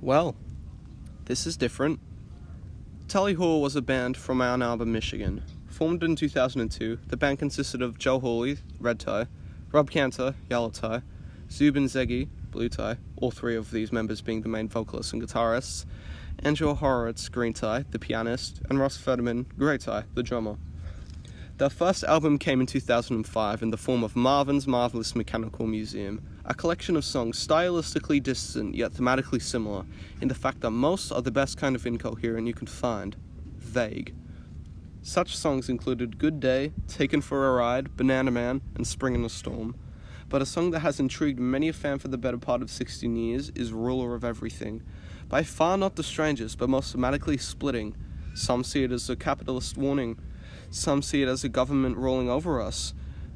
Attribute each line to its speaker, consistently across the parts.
Speaker 1: Well, this is different. Tally Hall was a band from Ann Arbor, Michigan. Formed in 2002, the band consisted of Joe Hawley, red tie, Rob Cantor, yellow tie, Zubin Zegi, blue tie, all three of these members being the main vocalists and guitarists, Andrew Horowitz, green tie, the pianist, and Ross Federman, gray tie, the drummer. Their first album came in 2005 in the form of Marvin's Marvelous Mechanical Museum, a collection of songs stylistically distant yet thematically similar in the fact that most are the best kind of incoherent you can find, vague. Such songs included Good Day, Taken for a Ride, Banana Man, and Spring in a Storm. But a song that has intrigued many a fan for the better part of 16 years is Ruler of Everything. By far not the strangest, but most thematically splitting. Some see it as a capitalist warning. Some see it as a government rolling over us,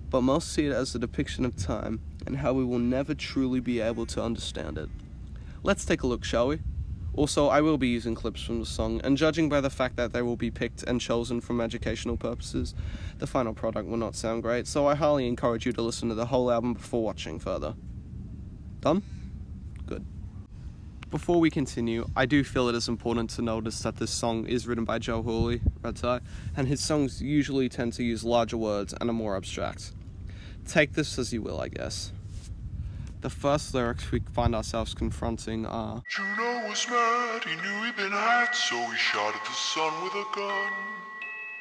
Speaker 1: but most see it as a depiction of time and how we will never truly be able to understand it. Let's take a look, shall we? Also, I will be using clips from the song, and judging by the fact that they will be picked and chosen from educational purposes, the final product will not sound great, so I highly encourage you to listen to the whole album before watching further. Done? Good. Before we continue, I do feel it is important to notice that this song is written by Joe Hawley, red tie, and his songs usually tend to use larger words and are more abstract. Take this as you will, I guess. The first lyrics we find ourselves confronting are
Speaker 2: Juno was mad, he knew he'd been hacked, so he shot at the sun with a gun.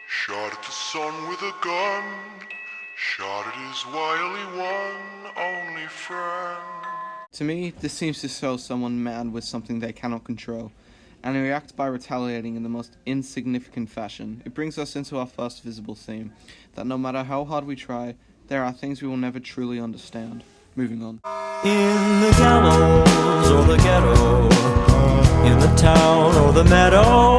Speaker 2: Shot at the sun with a gun. Shot at his wily one, only friend.
Speaker 1: To me, this seems to show someone mad with something they cannot control, and they react by retaliating in the most insignificant fashion. It brings us into our first visible theme, that no matter how hard we try, there are things we will never truly understand. Moving on.
Speaker 3: In the gallows or the ghetto, in the town or the meadow,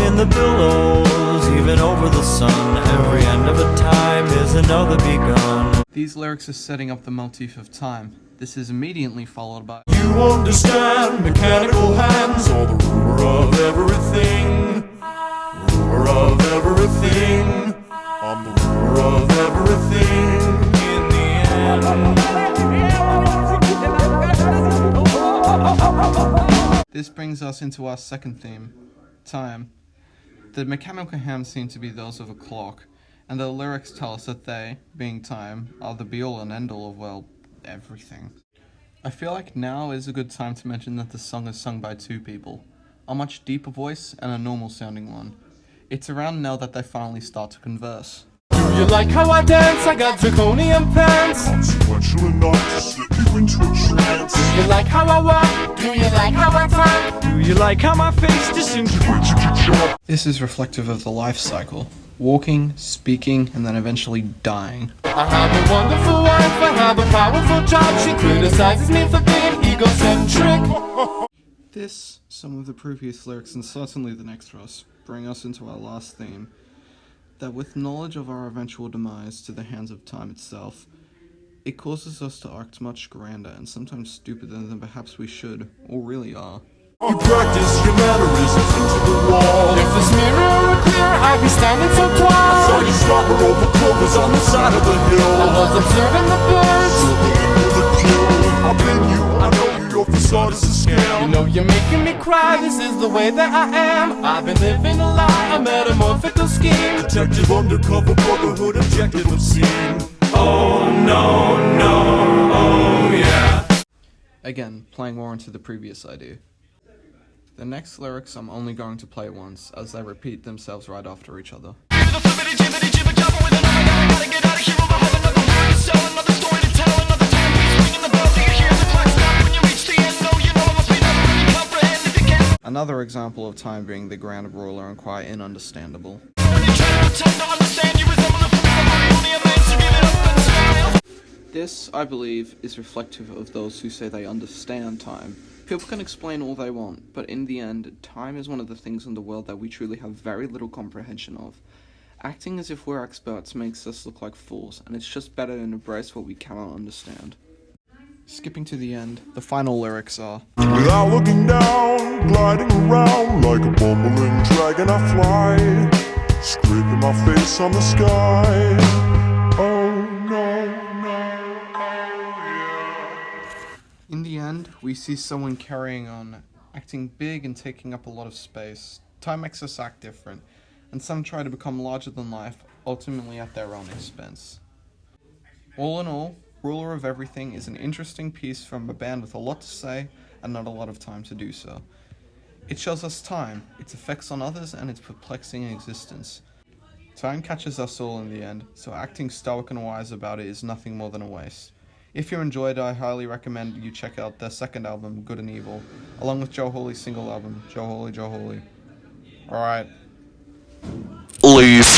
Speaker 3: in the billows, even over the sun, every end of a time is another begun.
Speaker 1: These lyrics are setting up the motif of time. This is immediately followed by
Speaker 2: You understand mechanical hands, or the ruler of everything. Ruler of everything. I'm the ruler of everything. In the end.
Speaker 1: This brings us into our second theme, time. The mechanical hands seem to be those of a clock, and the lyrics tell us that they, being time, are the be-all and end-all of, well, everything. I feel like now is a good time to mention that the song is sung by two people, a much deeper voice and a normal sounding one. It's around now that they finally start to converse.
Speaker 4: Do you like how I dance? I got draconian pants.
Speaker 2: Consequential enough to slip you into a trance.
Speaker 4: Do you like how I walk? Do you like how I talk? Do you like how my face disintegrates?
Speaker 1: This is reflective of the life cycle. Walking, speaking, and then eventually dying.
Speaker 4: I have a wonderful wife, I have a powerful job. She criticizes me for being egocentric.
Speaker 1: This, some of the previous lyrics, and certainly the next verse, bring us into our last theme. That with knowledge of our eventual demise to the hands of time itself, it causes us to act much grander and sometimes stupider than perhaps we should, or really are.
Speaker 2: You practice your mannerisms into the wall.
Speaker 4: If this mirror were clear, I'd be standing so tall.
Speaker 2: Saw you slobber over clovers on the side of the hill.
Speaker 4: I was observing the birds.
Speaker 2: Till the end of the kill. I've been you, I know you, your facade is a scam.
Speaker 4: You know you're making me cry, this is the way that I am. I've been living a lie, a metamorphical scheme.
Speaker 2: Detective undercover brotherhood, objective obscene.
Speaker 4: Oh no, no, oh yeah.
Speaker 1: Again, playing more into the previous idea. The next lyrics I'm only going to play once, as they repeat themselves right after each other. Another example of time being the grand ruler and quite ununderstandable. This, I believe, is reflective of those who say they understand time. People can explain all they want, but in the end, time is one of the things in the world that we truly have very little comprehension of. Acting as if we're experts makes us look like fools, and it's just better to embrace what we cannot understand. Skipping to the end, the final lyrics are
Speaker 2: Without looking down, gliding around like a bumbling dragon I fly, scraping my face on the sky. Oh no, no, oh yeah.
Speaker 1: In the end, we see someone carrying on acting big and taking up a lot of space. Time makes us act different, and some try to become larger than life, ultimately at their own expense. All in all, Ruler of Everything is an interesting piece from a band with a lot to say and not a lot of time to do so. It shows us time, its effects on others, and its perplexing existence. Time catches us all in the end, so acting stoic and wise about it is nothing more than a waste. If you enjoyed, I highly recommend you check out their second album, Good and Evil, along with Joe Hooley's single album, Joe Hooley, Joe Hooley. Alright.
Speaker 2: Leave.